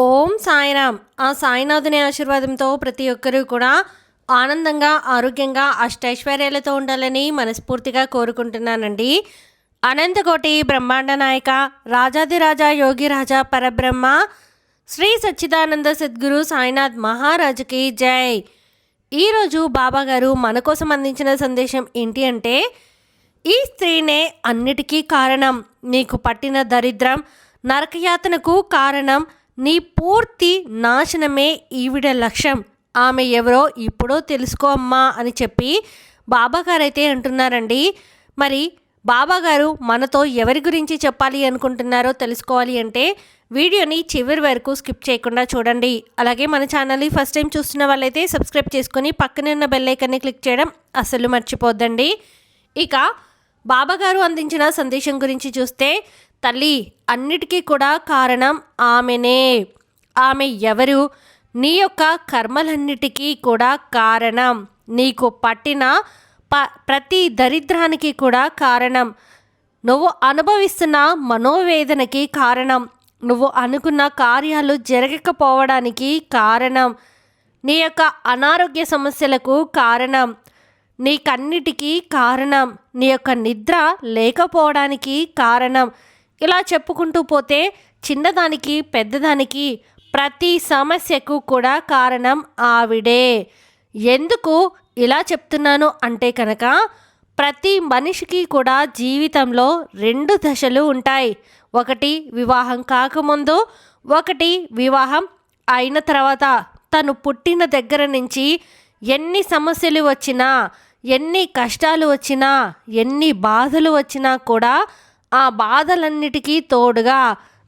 ఓం సాయిరామ్. ఆ సాయినాథుని ఆశీర్వాదంతో ప్రతి ఒక్కరూ కూడా ఆనందంగా, ఆరోగ్యంగా, అష్టైశ్వర్యాలతో ఉండాలని మనస్ఫూర్తిగా కోరుకుంటున్నానండి. అనంతకోటి బ్రహ్మాండ నాయక రాజాదిరాజా యోగిరాజా పరబ్రహ్మ శ్రీ సచ్చిదానంద సద్గురు సాయినాథ్ మహారాజుకి జై. ఈరోజు బాబాగారు మన కోసం అందించిన సందేశం ఏంటి అంటే, ఈ స్త్రీనే అన్నిటికీ కారణం, నీకు పట్టిన దరిద్రం, నరకయాతనకు కారణం, నీ పూర్తి నాశనమే ఈవిడ లక్ష్యం. ఆమె ఎవరో ఇప్పుడో తెలుసుకో అమ్మా అని చెప్పి బాబాగారైతే అంటున్నారండి. మరి బాబాగారు మనతో ఎవరి గురించి చెప్పాలి అనుకుంటున్నారో తెలుసుకోవాలి అంటే వీడియోని చివరి వరకు స్కిప్ చేయకుండా చూడండి. అలాగే మన ఛానల్ని ఫస్ట్ టైం చూస్తున్న వాళ్ళైతే సబ్స్క్రైబ్ చేసుకొని పక్కనే ఉన్న బెల్ ఐకాన్ని క్లిక్ చేయడం అస్సలు మర్చిపోద్దండి. ఇక బాబాగారు అందించిన సందేశం గురించి చూస్తే, తల్లి అన్నిటికీ కూడా కారణం ఆమెనే. ఆమె ఎవరు? నీ యొక్క కర్మలన్నిటికీ కూడా కారణం, నీకు పట్టిన ప్రతి దరిద్రానికి కూడా కారణం, నువ్వు అనుభవిస్తున్న మనోవేదనకి కారణం, నువ్వు అనుకున్న కార్యాలు జరగకపోవడానికి కారణం, నీ యొక్క అనారోగ్య సమస్యలకు కారణం, నీకన్నిటికీ కారణం, నీ యొక్క నిద్ర లేకపోవడానికి కారణం. ఇలా చెప్పుకుంటూ పోతే చిన్నదానికి పెద్దదానికి ప్రతి సమస్యకు కూడా కారణం ఆవిడే. ఎందుకు ఇలా చెప్తున్నాను అంటే కనుక, ప్రతి మనిషికి కూడా జీవితంలో 2 దశలు ఉంటాయి. ఒకటి వివాహం కాకముందు, ఒకటి వివాహం అయిన తర్వాత. తను పుట్టిన దగ్గర నుంచి ఎన్ని సమస్యలు వచ్చినా, ఎన్ని కష్టాలు వచ్చినా, ఎన్ని బాధలు వచ్చినా కూడా ఆ బాధలన్నిటికీ తోడుగా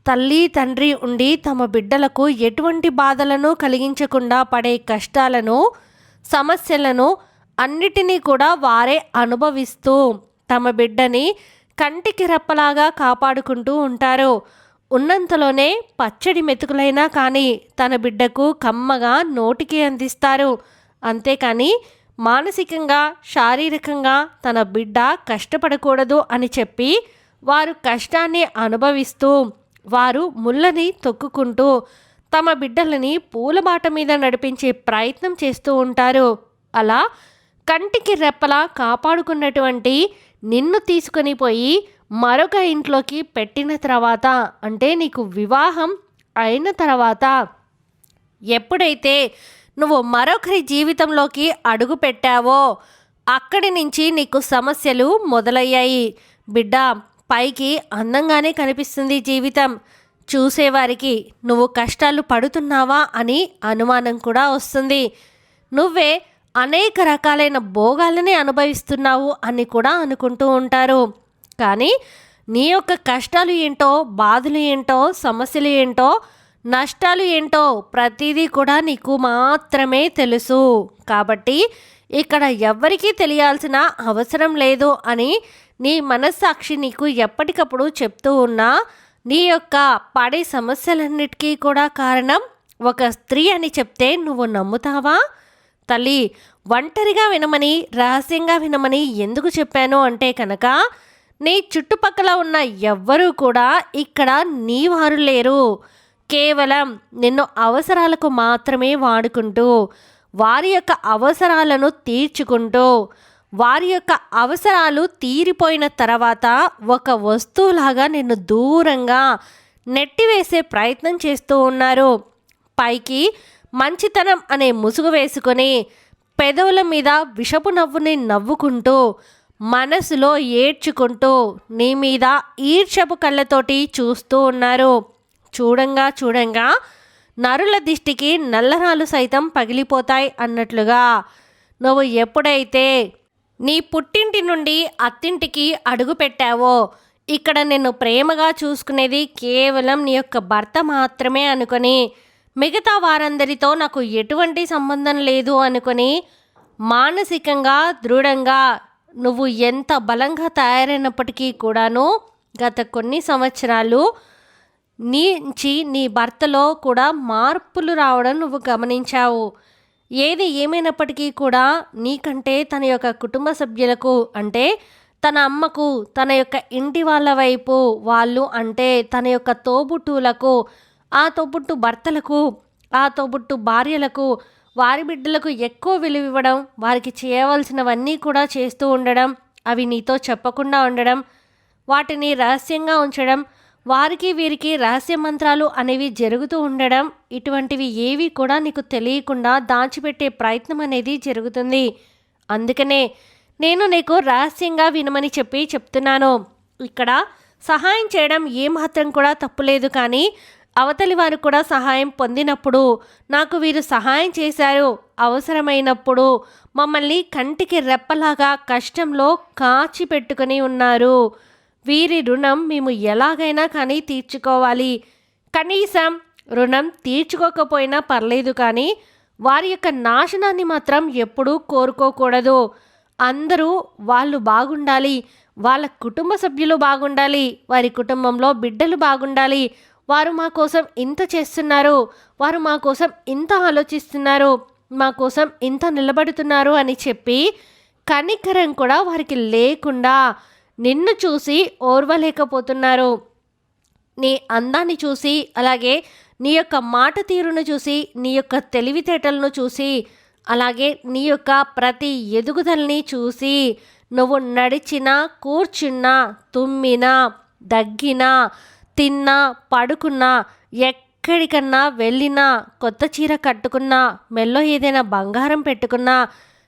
తల్లి తండ్రి ఉండి తమ బిడ్డలకు ఎటువంటి బాధలను కలిగించకుండా పడే కష్టాలను, సమస్యలను అన్నిటినీ కూడా వారే అనుభవిస్తూ తమ బిడ్డని కంటికి రెప్పలాగా కాపాడుకుంటూ ఉంటారు. ఉన్నంతలోనే పచ్చడి మెతుకులైనా కానీ తన బిడ్డకు కమ్మగా నోటికి అందిస్తారు. అంతేకాని మానసికంగా, శారీరకంగా తన బిడ్డ కష్టపడకూడదు అని చెప్పి వారు కష్టాన్ని అనుభవిస్తూ, వారు ముళ్ళని తొక్కుకుంటూ తమ బిడ్డలని పూలబాట మీద నడిపించే ప్రయత్నం చేస్తూ ఉంటారు. అలా కంటికి రెప్పలా కాపాడుకున్నటువంటి నిన్ను తీసుకొని పోయి మరొక ఇంట్లోకి పెట్టిన తర్వాత, అంటే నీకు వివాహం అయిన తర్వాత ఎప్పుడైతే నువ్వు మరొకరి జీవితంలోకి అడుగు పెట్టావో అక్కడి నుంచి నీకు సమస్యలు మొదలయ్యాయి. బిడ్డ, పైకి అందంగానే కనిపిస్తుంది జీవితం, చూసేవారికి నువ్వు కష్టాలు పడుతున్నావా అని అనుమానం కూడా వస్తుంది. నువ్వే అనేక రకాలైన భోగాలని అనుభవిస్తున్నావు అని కూడా అనుకుంటూ ఉంటారు. కానీ నీ యొక్క కష్టాలు ఏంటో, బాధలు ఏంటో, సమస్యలు ఏంటో, నష్టాలు ఏంటో ప్రతిదీ కూడా నీకు మాత్రమే తెలుసు. కాబట్టి ఇక్కడ ఎవ్వరికీ తెలియాల్సిన అవసరం లేదు అని నీ మనస్సాక్షి నీకు ఎప్పటికప్పుడు చెప్తూ ఉన్నా, నీ యొక్క పడే సమస్యలన్నిటికీ కూడా కారణం ఒక స్త్రీ అని చెప్తే నువ్వు నమ్ముతావా? తల్లి, ఒంటరిగా వినమని, రహస్యంగా వినమని ఎందుకు చెప్పాను అంటే కనుక, నీ చుట్టుపక్కల ఉన్న ఎవ్వరూ కూడా ఇక్కడ నీ వారు లేరు. కేవలం నిన్ను అవసరాలకు మాత్రమే వాడుకుంటూ, వారి యొక్క అవసరాలను తీర్చుకుంటూ, వారి యొక్క అవసరాలు తీరిపోయిన తర్వాత ఒక వస్తువులాగా నిన్ను దూరంగా నెట్టివేసే ప్రయత్నం చేస్తూ ఉన్నారు. పైకి మంచితనం అనే ముసుగు వేసుకొని పెదవుల మీద విషపు నవ్వుని నవ్వుకుంటూ, మనసులో ఏడ్చుకుంటూ నీ మీద ఈర్ష్యపు కళ్ళతోటి చూస్తూ ఉన్నారు. చూడంగా నరుల దిష్టికి నల్లరాలు సైతం పగిలిపోతాయి అన్నట్లుగా నువ్వు ఎప్పుడైతే నీ పుట్టింటి నుండి అత్తింటికి అడుగు పెట్టావో, ఇక్కడ నిన్ను ప్రేమగా చూసుకునేది కేవలం నీ యొక్క భర్త మాత్రమే అనుకొని, మిగతా వారందరితో నాకు ఎటువంటి సంబంధం లేదు అనుకొని, మానసికంగా దృఢంగా నువ్వు ఎంత బలంగా తయారైనప్పటికీ కూడాను గత కొన్ని సంవత్సరాలు నుంచి నీ భర్తలో కూడా మార్పులు రావడం నువ్వు గమనించావు. ఏది ఏమైనప్పటికీ కూడా నీకంటే తన యొక్క కుటుంబ సభ్యులకు, అంటే తన అమ్మకు, తన యొక్క ఇంటి వాళ్ళ వైపు వాళ్ళు, అంటే తన యొక్క తోబుట్టువులకు ఆ తోబుట్టు భర్తలకు, ఆ తోబుట్టు భార్యలకు, వారి బిడ్డలకు ఎక్కువ విలువ ఇవ్వడం, వారికి చేయవలసినవన్నీ కూడా చేస్తూ ఉండడం, అవి నీతో చెప్పకుండా ఉండడం, వాటిని రహస్యంగా ఉంచడం, వారికి వీరికి రహస్య మంత్రాలు అనేవి జరుగుతూ ఉండడం, ఇటువంటివి ఏవి కూడా నీకు తెలియకుండా దాచిపెట్టే ప్రయత్నం అనేది జరుగుతుంది. అందుకనే నేను నీకు రహస్యంగా వినమని చెప్తున్నాను. ఇక్కడ సహాయం చేయడం ఏమాత్రం కూడా తప్పులేదు, కానీ అవతలి వారు కూడా సహాయం పొందినప్పుడు, నాకు వీరు సహాయం చేశారు, అవసరమైనప్పుడు మమ్మల్ని కంటికి రెప్పలాగా కష్టంలో కాచి పెట్టుకుని ఉన్నారు, వీరి రుణం మేము ఎలాగైనా కానీ తీర్చుకోవాలి, కనీసం రుణం తీర్చుకోకపోయినా పర్లేదు, కానీ వారి యొక్క నాశనాన్ని మాత్రం ఎప్పుడూ కోరుకోకూడదు. అందరూ వాళ్ళు బాగుండాలి, వాళ్ళ కుటుంబ సభ్యులు బాగుండాలి, వారి కుటుంబంలో బిడ్డలు బాగుండాలి, వారు మా కోసం ఇంత చేస్తున్నారు, వారు మా కోసం ఇంత ఆలోచిస్తున్నారు, మా కోసం ఇంత నిలబడుతున్నారు అని చెప్పి కనికరం కూడా వారికి లేకుండా నిన్ను చూసి ఓర్వలేకపోతున్నారు. నీ అందాన్ని చూసి, అలాగే నీ యొక్క మాట తీరును చూసి, నీ యొక్క తెలివితేటలను చూసి, అలాగే నీ యొక్క ప్రతి ఎదుగుదలని చూసి, నువ్వు నడిచినా, కూర్చున్నా, తుమ్మినా, దగ్గినా, తిన్నా, పడుకున్నా, ఎక్కడికన్నా వెళ్ళినా, కొత్త చీర కట్టుకున్నా, మెల్లో ఏదైనా బంగారం పెట్టుకున్నా,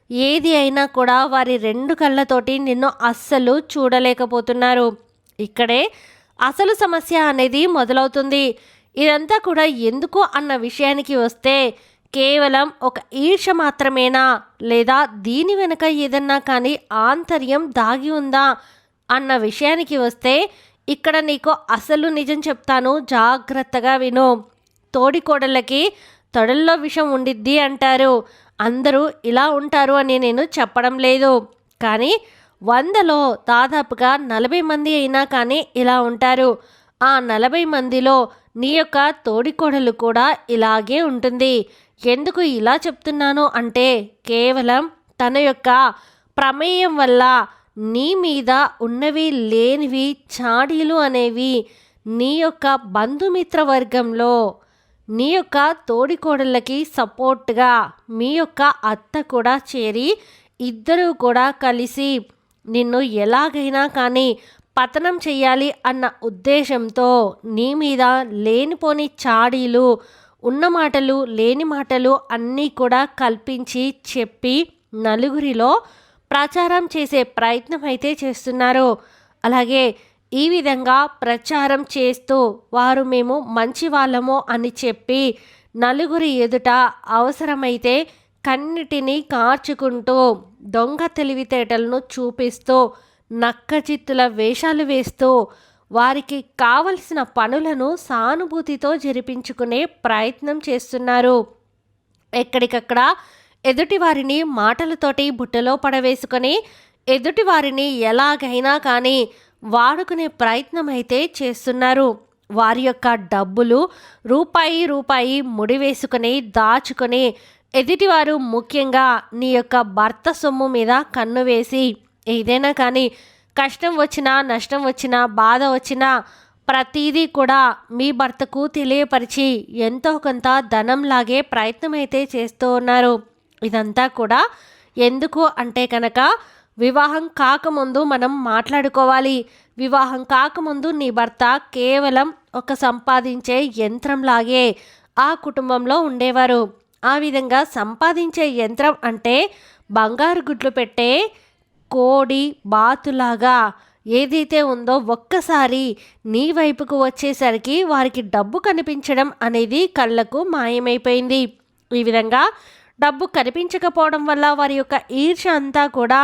ఏది అయినా కూడా వారి రెండు కళ్ళతోటి నిన్ను అస్సలు చూడలేకపోతున్నారు. ఇక్కడే అసలు సమస్య అనేది మొదలవుతుంది. ఇదంతా కూడా ఎందుకు అన్న విషయానికి వస్తే, కేవలం ఒక ఈర్ష మాత్రమేనా, లేదా దీని వెనుక ఏదన్నా కానీ ఆంతర్యం దాగి ఉందా అన్న విషయానికి వస్తే, ఇక్కడ నీకు అసలు నిజం చెప్తాను, జాగ్రత్తగా విను. తోడికోడళ్ళకి తొడల్లో విషం ఉండిద్ది అంటారు. అందరూ ఇలా ఉంటారు అని నేను చెప్పడం లేదు, కానీ 100లో దాదాపుగా 40 మంది అయినా కానీ ఇలా ఉంటారు. ఆ 40 మందిలో నీ యొక్క తోడికోడలు కూడా ఇలాగే ఉంటుంది. ఎందుకు ఇలా చెప్తున్నాను అంటే, కేవలం తన యొక్క ప్రమేయం వల్ల నీ మీద ఉన్నవి లేనివి చాడీలు అనేవి నీ యొక్క బంధుమిత్ర వర్గంలో నీ యొక్క తోడికోడళ్ళకి సపోర్ట్గా మీ యొక్క అత్త కూడా చేరి, ఇద్దరూ కూడా కలిసి నిన్ను ఎలాగైనా కానీ పతనం చెయ్యాలి అన్న ఉద్దేశంతో నీ మీద లేనిపోని చాడీలు, ఉన్న మాటలు లేని మాటలు అన్నీ కూడా కల్పించి చెప్పి నలుగురిలో ప్రచారం చేసే ప్రయత్నం అయితే చేస్తున్నారు. అలాగే ఈ విధంగా ప్రచారం చేస్తూ వారు మేము మంచి వాళ్ళము అని చెప్పి నలుగురి ఎదుట అవసరమైతే కన్నిటిని కార్చుకుంటూ దొంగ తెలివితేటలను చూపిస్తూ నక్కజిత్తుల వేషాలు వేస్తూ వారికి కావలసిన పనులను సానుభూతితో జరిపించుకునే ప్రయత్నం చేస్తున్నారు. ఎక్కడికక్కడ ఎదుటివారిని మాటలతోటి బుట్టలో పడవేసుకొని ఎదుటివారిని ఎలాగైనా కానీ వాడుకునే ప్రయత్నం అయితే చేస్తున్నారు. వారి యొక్క డబ్బులు రూపాయి ముడివేసుకొని దాచుకొని ఎదుటివారు, ముఖ్యంగా నీ యొక్క భర్త సొమ్ము మీద కన్ను వేసి, ఏదైనా కానీ కష్టం వచ్చినా, నష్టం వచ్చినా, బాధ వచ్చినా ప్రతిదీ కూడా మీ భర్తకు తెలియపరిచి ఎంతో కొంత ధనం లాగే ప్రయత్నం అయితే చేస్తూ ఉన్నారు. ఇదంతా కూడా ఎందుకు అంటే కనుక, వివాహం కాకముందు మనం మాట్లాడుకోవాలి. వివాహం కాకముందు నీ భర్త కేవలం ఒక సంపాదించే యంత్రంలాగే ఆ కుటుంబంలో ఉండేవారు. ఆ విధంగా సంపాదించే యంత్రం అంటే బంగారు గుడ్లు పెట్టే కోడి బాతులాగా ఏదైతే ఉందో, ఒక్కసారి నీ వైపుకు వచ్చేసరికి వారికి డబ్బు కనిపించడం అనేది కళ్ళకు మాయమైపోయింది. ఈ విధంగా డబ్బు కనిపించకపోవడం వల్ల వారి యొక్క ఈర్ష అంతా కూడా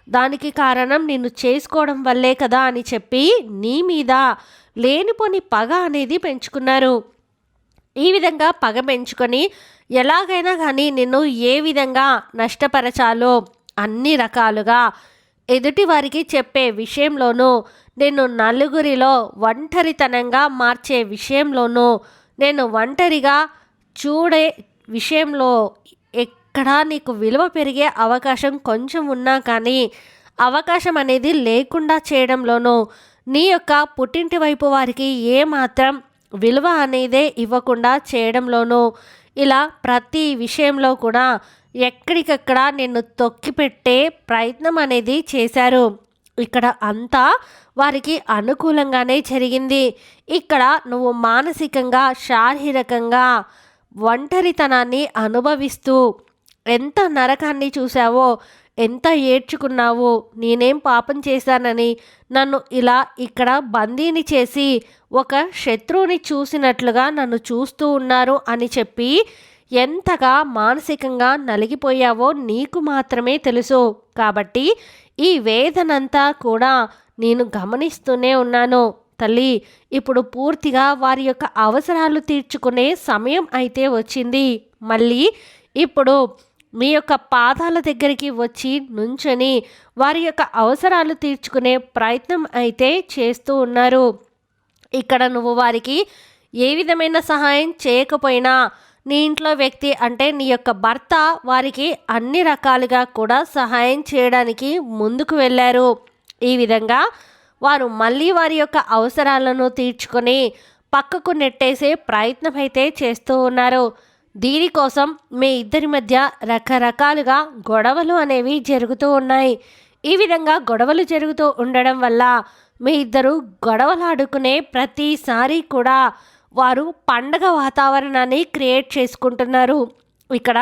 దానికి కారణం నిన్ను చేసుకోవడం వల్లే కదా అని చెప్పి నీ మీద లేనిపోని పగ అనేది పెంచుకున్నారు. ఈ విధంగా పగ పెంచుకొని ఎలాగైనా కానీ నిన్ను ఏ విధంగా నష్టపరచాలో అన్ని రకాలుగా ఎదుటి వారికి చెప్పే విషయంలోనూ, నేను నలుగురిలో ఒంటరితనంగా మార్చే విషయంలోనూ, నేను ఒంటరిగా చూడే విషయంలో ఎక్కడా నీకు విలువ పెరిగే అవకాశం కొంచెం ఉన్నా కానీ అవకాశం అనేది లేకుండా చేయడంలోనూ, నీ యొక్క పుట్టింటి వైపు వారికి ఏమాత్రం విలువ అనేదే ఇవ్వకుండా చేయడంలోనూ ఇలా ప్రతి విషయంలో కూడా ఎక్కడికక్కడ నిన్ను తొక్కిపెట్టే ప్రయత్నం అనేది చేశారు. ఇక్కడ అంతా వారికి అనుకూలంగానే జరిగింది. ఇక్కడ నువ్వు మానసికంగా, శారీరకంగా ఒంటరితనాన్ని అనుభవిస్తూ ఎంత నరకాన్ని చూశావో, ఎంత ఏడ్చుకున్నావో, నేనేం పాపం చేశానని నన్ను ఇలా ఇక్కడ బందీని చేసి ఒక శత్రువుని చూసినట్లుగా నన్ను చూస్తూ ఉన్నారు అని చెప్పి ఎంతగా మానసికంగా నలిగిపోయావో నీకు మాత్రమే తెలుసు. కాబట్టి ఈ వేదనంతా కూడా నేను గమనిస్తూనే ఉన్నాను తల్లి. ఇప్పుడు పూర్తిగా వారి యొక్క అవసరాలు తీర్చుకునే సమయం అయితే వచ్చింది. మళ్ళీ ఇప్పుడు మీ యొక్క పాదాల దగ్గరికి వచ్చి నుంచొని వారి యొక్క అవసరాలు తీర్చుకునే ప్రయత్నం అయితే చేస్తూ ఉన్నారు. ఇక్కడ నువ్వు వారికి ఏ విధమైన సహాయం చేయకపోయినా నీ ఇంట్లో వ్యక్తి అంటే నీ యొక్క భర్త వారికి అన్ని రకాలుగా కూడా సహాయం చేయడానికి ముందుకు వెళ్ళారు. ఈ విధంగా వారు మళ్ళీ వారి యొక్క అవసరాలను తీర్చుకొని పక్కకు నెట్టేసే ప్రయత్నం అయితే చేస్తూ ఉన్నారు. దీనికోసం మీ ఇద్దరి మధ్య రకరకాలుగా గొడవలు అనేవి జరుగుతూ ఉన్నాయి. ఈ విధంగా గొడవలు జరుగుతూ ఉండడం వల్ల మీ ఇద్దరు గొడవలాడుకునే ప్రతిసారి కూడా వారు పండగ వాతావరణాన్ని క్రియేట్ చేసుకుంటున్నారు. ఇక్కడ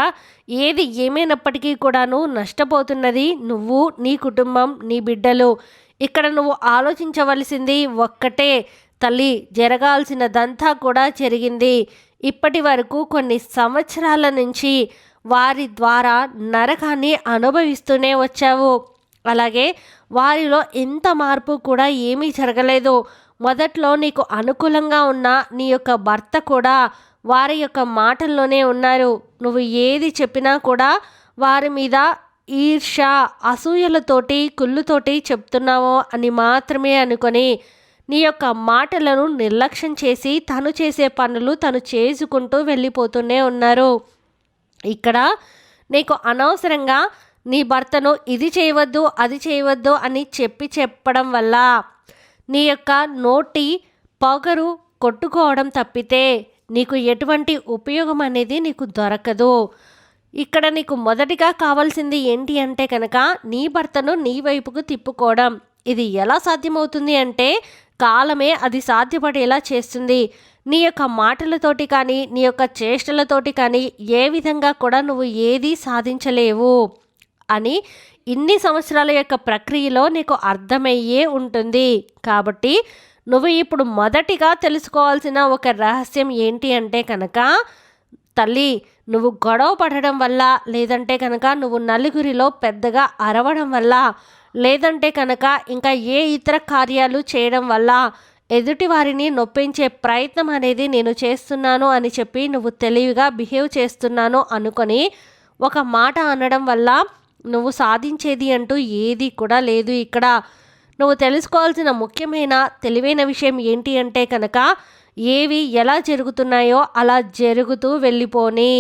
ఏది ఏమైనప్పటికీ కూడాను నష్టపోతున్నది నువ్వు, నీ కుటుంబం, నీ బిడ్డలు. ఇక్కడ నువ్వు ఆలోచించవలసింది ఒక్కటే తల్లి, జరగాల్సినదంతా కూడా జరిగింది. ఇప్పటి వరకు కొన్ని సంవత్సరాల నుంచి వారి ద్వారా నరకాన్ని అనుభవిస్తూనే వచ్చావు. అలాగే వారిలో ఎంత మార్పు కూడా ఏమీ జరగలేదు. మొదట్లో నీకు అనుకూలంగా ఉన్న నీ యొక్క భర్త కూడా వారి యొక్క మాటల్లోనే ఉన్నారు. నువ్వు ఏది చెప్పినా కూడా వారి మీద ఈర్ష, అసూయలతోటి, కుళ్ళుతోటి చెప్తున్నావో అని మాత్రమే అనుకొని నీ యొక్క మాటలను నిర్లక్ష్యం చేసి తను చేసే పనులు తను చేసుకుంటూ వెళ్ళిపోతూనే ఉన్నారు. ఇక్కడ నీకు అనవసరంగా నీ భర్తను ఇది చేయవద్దు, అది చేయవద్దు అని చెప్పడం వల్ల నీ యొక్క నోటి పొగరు కొట్టుకోవడం తప్పితే నీకు ఎటువంటి ఉపయోగం అనేది నీకు దొరకదు. ఇక్కడ నీకు మొదటిగా కావాల్సింది ఏంటి అంటే కనుక నీ భర్తను నీ వైపుకు తిప్పుకోవడం. ఇది ఎలా సాధ్యమవుతుంది అంటే కాలమే అది సాధ్యపడేలా చేస్తుంది. నీ యొక్క మాటలతోటి కానీ నీ యొక్క చేష్టలతోటి కానీ ఏ విధంగా కూడా నువ్వు ఏది సాధించలేవు అని ఇన్ని సంవత్సరాల యొక్క ప్రక్రియలో నీకు అర్థమయ్యే ఉంటుంది. కాబట్టి నువ్వు ఇప్పుడు మొదటిగా తెలుసుకోవాల్సిన ఒక రహస్యం ఏంటి అంటే కనుక తల్లి, నువ్వు గొడవ పడడం వల్ల, లేదంటే కనుక నువ్వు నలుగురిలో పెద్దగా అరవడం వల్ల, లేదంటే కనుక ఇంకా ఏ ఇతర కార్యాలు చేయడం వల్ల ఎదుటి వారిని నొప్పించే ప్రయత్నం అనేది నేను చేస్తున్నాను అని చెప్పి నువ్వు తెలివిగా బిహేవ్ చేస్తున్నాను అనుకొని ఒక మాట అనడం వల్ల నువ్వు సాధించేది అంటూ ఏది కూడా లేదు. ఇక్కడ నువ్వు తెలుసుకోవాల్సిన ముఖ్యమైన తెలివైన విషయం ఏంటి అంటే కనుక ఏవి ఎలా జరుగుతున్నాయో అలా జరుగుతూ వెళ్ళిపోని.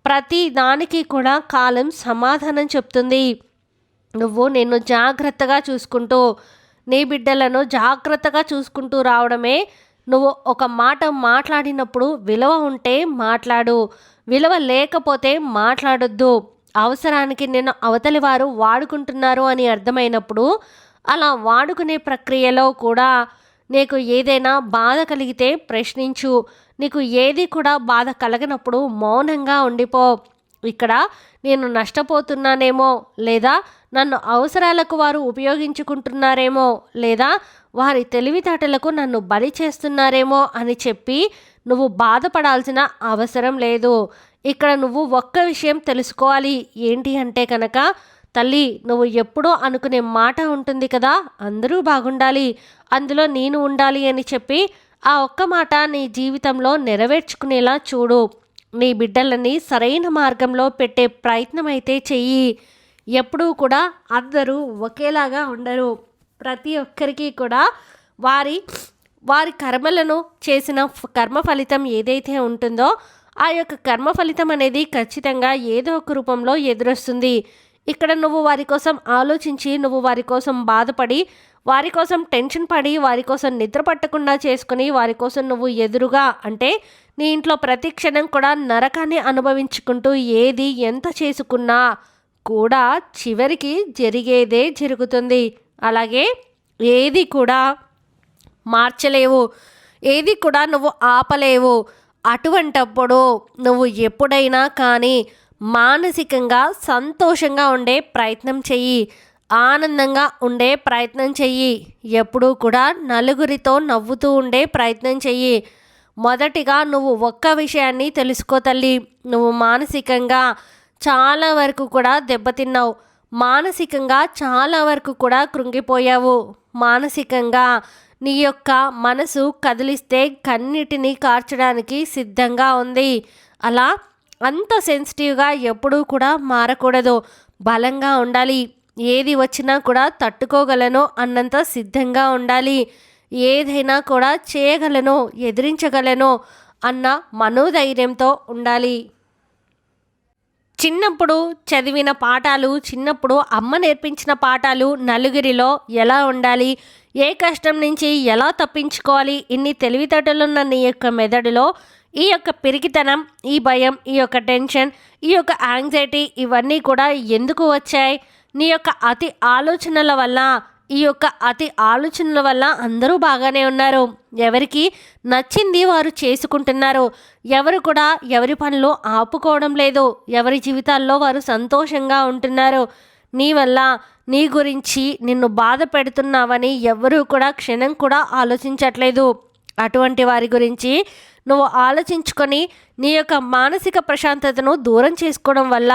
ప్రతి దానికి కూడా కాలం సమాధానం చెప్తుంది. నువ్వు నిన్ను జాగ్రత్తగా చూసుకుంటూ నీ బిడ్డలను జాగ్రత్తగా చూసుకుంటూ రావడమే. నువ్వు ఒక మాట మాట్లాడినప్పుడు విలువ ఉంటే మాట్లాడు, విలువ లేకపోతే మాట్లాడొద్దు. అవసరానికి నిన్ను అవతలి వారు వాడుకుంటున్నారు అని అర్థమైనప్పుడు అలా వాడుకునే ప్రక్రియలో కూడా నీకు ఏదైనా బాధ కలిగితే ప్రశ్నించు. నీకు ఏది కూడా బాధ కలగనప్పుడు మౌనంగా ఉండిపో. ఇక్కడ నేను నష్టపోతున్నానేమో, లేదా నన్ను అవసరాలకు వారు ఉపయోగించుకుంటున్నారేమో, లేదా వారి తెలివితేటలకు నన్ను బలి చేస్తున్నారేమో అని చెప్పి నువ్వు బాధపడాల్సిన అవసరం లేదు. ఇక్కడ నువ్వు ఒక్క విషయం తెలుసుకోవాలి. ఏంటి అంటే కనుక తల్లి, నువ్వు ఎప్పుడో అనుకునే మాట ఉంటుంది కదా, అందరూ బాగుండాలి, అందులో నేను ఉండాలి అని చెప్పి ఆ ఒక్క మాట నీ జీవితంలో నెరవేర్చుకునేలా చూడు. నీ బిడ్డలని సరైన మార్గంలో పెట్టే ప్రయత్నం అయితే చెయ్యి. ఎప్పుడూ కూడా అందరూ ఒకేలాగా ఉండరు. ప్రతి ఒక్కరికి కూడా వారి వారి కర్మలను చేసిన కర్మ ఫలితం ఏదైతే ఉంటుందో ఆ యొక్క కర్మ ఫలితం అనేది ఖచ్చితంగా ఏదో ఒక రూపంలో ఎదురొస్తుంది. ఇక్కడ నువ్వు వారి కోసం ఆలోచించి, నువ్వు వారి కోసం బాధపడి వారి కోసం టెన్షన్ పడి వారి కోసం నిద్ర పట్టకుండా చేసుకుని వారి కోసం నువ్వు ఎదురుగా అంటే నీ ఇంట్లో ప్రతి క్షణం కూడా నరకాన్ని అనుభవించుకుంటూ ఏది ఎంత చేసుకున్నా కూడా చివరికి జరిగేదే జరుగుతుంది. అలాగే ఏది కూడా మార్చలేవు, ఏది కూడా నువ్వు ఆపలేవు. అటువంటప్పుడు నువ్వు ఎప్పుడైనా కానీ మానసికంగా సంతోషంగా ఉండే ప్రయత్నం చెయ్యి, ఆనందంగా ఉండే ప్రయత్నం చెయ్యి, ఎప్పుడూ కూడా నలుగురితో నవ్వుతూ ఉండే ప్రయత్నం చెయ్యి. మొదటిగా నువ్వు ఒక్క విషయాన్ని తెలుసుకో తల్లి, నువ్వు మానసికంగా చాలా వరకు కూడా దెబ్బతిన్నావు, మానసికంగా చాలా వరకు కూడా కృంగిపోయావు. మానసికంగా నీ యొక్క మనసు కదిలిస్తే కన్నిటిని కార్చడానికి సిద్ధంగా ఉంది. అలా అంత సెన్సిటివ్గా ఎప్పుడూ కూడా మారకూడదు, బలంగా ఉండాలి. ఏది వచ్చినా కూడా తట్టుకోగలను అన్నంత సిద్ధంగా ఉండాలి. ఏదైనా కూడా చేయగలను, ఎదిరించగలను అన్న మనోధైర్యంతో ఉండాలి. చిన్నప్పుడు చదివిన పాఠాలు, చిన్నప్పుడు అమ్మ నేర్పించిన పాఠాలు, నలుగురిలో ఎలా ఉండాలి, ఏ కష్టం నుంచి ఎలా తప్పించుకోవాలి, ఇన్ని తెలివితేటలున్న నీ యొక్క మెదడులో ఈ యొక్క పిరికితనం, ఈ భయం, ఈ యొక్క టెన్షన్, ఈ యొక్క యాంగ్జైటీ ఇవన్నీ కూడా ఎందుకు వచ్చాయి? నీ యొక్క అతి ఆలోచనల వల్ల. ఈ యొక్క అతి ఆలోచనల వల్ల అందరూ బాగానే ఉన్నారు, ఎవరికి నచ్చింది వారు చేసుకుంటున్నారు, ఎవరు కూడా ఎవరి పనులు ఆపుకోవడం లేదు, ఎవరి జీవితాల్లో వారు సంతోషంగా ఉంటున్నారు. నీ వల్ల నీ గురించి నిన్ను బాధ పెడుతున్నావని ఎవరూ కూడా క్షణం కూడా ఆలోచించట్లేదు. అటువంటి వారి గురించి నువ్వు ఆలోచించుకొని నీ యొక్క మానసిక ప్రశాంతతను దూరం చేసుకోవడం వల్ల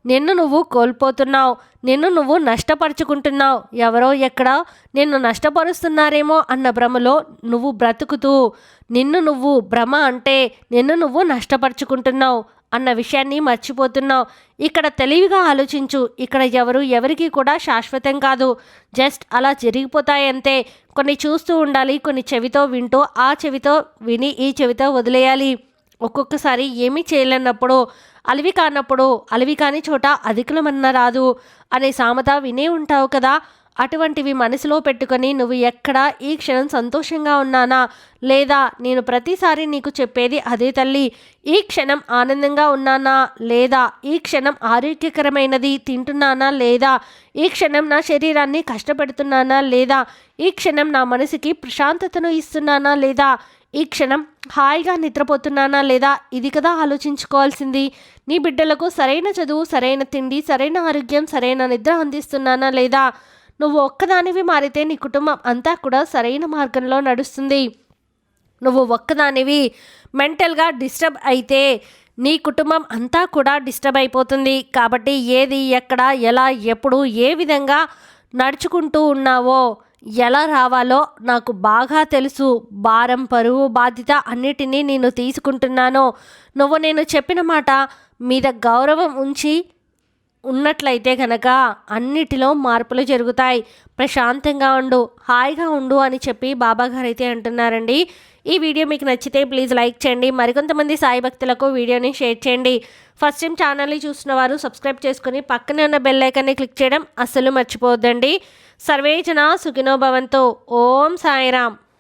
నిన్ను నువ్వు కోల్పోతున్నావు, నిన్ను నువ్వు నష్టపరుచుకుంటున్నావు. ఎవరో ఎక్కడ నిన్ను నష్టపరుస్తున్నారేమో అన్న భ్రమలో నువ్వు బ్రతుకుతూ నిన్ను నువ్వు భ్రమ అంటే నిన్ను నువ్వు నష్టపరుచుకుంటున్నావు అన్న విషయాన్ని మర్చిపోతున్నావు. ఇక్కడ తెలివిగా ఆలోచించు. ఇక్కడ ఎవరికి కూడా శాశ్వతం కాదు, జస్ట్ అలా జరిగిపోతాయంతే. కొన్ని చూస్తూ ఉండాలి, కొన్ని చెవితో వింటూ ఆ చెవితో విని ఈ చెవితో వదిలేయాలి. ఒక్కొక్కసారి ఏమీ చేయలేనప్పుడు, అలివి కానప్పుడు, అలివి కాని చోట అధికులమన్న రాదు అనే సామెత వినే ఉంటావు కదా. అటువంటివి మనసులో పెట్టుకొని నువ్వు ఎక్కడ ఈ క్షణం సంతోషంగా ఉన్నానా లేదా, నేను ప్రతిసారి నీకు చెప్పేది అదే తల్లి, ఈ క్షణం ఆనందంగా ఉన్నానా లేదా, ఈ క్షణం ఆరోగ్యకరమైనది తింటున్నానా లేదా, ఈ క్షణం నా శరీరాన్ని కష్టపెడుతున్నానా లేదా, ఈ క్షణం నా మనసుకి ప్రశాంతతను ఇస్తున్నానా లేదా, ఈ క్షణం హాయిగా నిద్రపోతున్నానా లేదా, ఇది కదా ఆలోచించుకోవాల్సింది. నీ బిడ్డలకు సరైన చదువు, సరైన తిండి, సరైన ఆరోగ్యం, సరైన నిద్ర అందిస్తున్నానా లేదా. నువ్వు ఒక్కదానివి మారితే నీ కుటుంబం అంతా కూడా సరైన మార్గంలో నడుస్తుంది. నువ్వు ఒక్కదానివి మెంటల్గా డిస్టర్బ్ అయితే నీ కుటుంబం అంతా కూడా డిస్టర్బ్ అయిపోతుంది. కాబట్టి ఏది, ఎక్కడ, ఎలా, ఎప్పుడు, ఏ విధంగా నడుచుకుంటూ ఉన్నావో, ఎలా రావాలో నాకు బాగా తెలుసు. భారం, పరువు, బాధ్యత అన్నిటినీ నేను తీసుకుంటున్నాను. నువ్వు నేను చెప్పిన మాట మీద గౌరవం ఉంచి ఉన్నట్లయితే కనుక అన్నిటిలో మార్పులు జరుగుతాయి. ప్రశాంతంగా ఉండు, హాయిగా ఉండు అని చెప్పి బాబాగారు అయితే అంటున్నారండి. ఈ వీడియో మీకు నచ్చితే ప్లీజ్ లైక్ చేయండి, మరికొంతమంది సాయి భక్తులకు వీడియోని షేర్ చేయండి. ఫస్ట్ టైం ఛానల్ని చూస్తున్న వారు సబ్స్క్రైబ్ చేసుకుని పక్కనే ఉన్న బెల్ ఐకాన్ని క్లిక్ చేయడం అస్సలు మర్చిపోవద్దండి. సర్వే జన సుఖినో భవంతు. ఓం సాయిరామ్.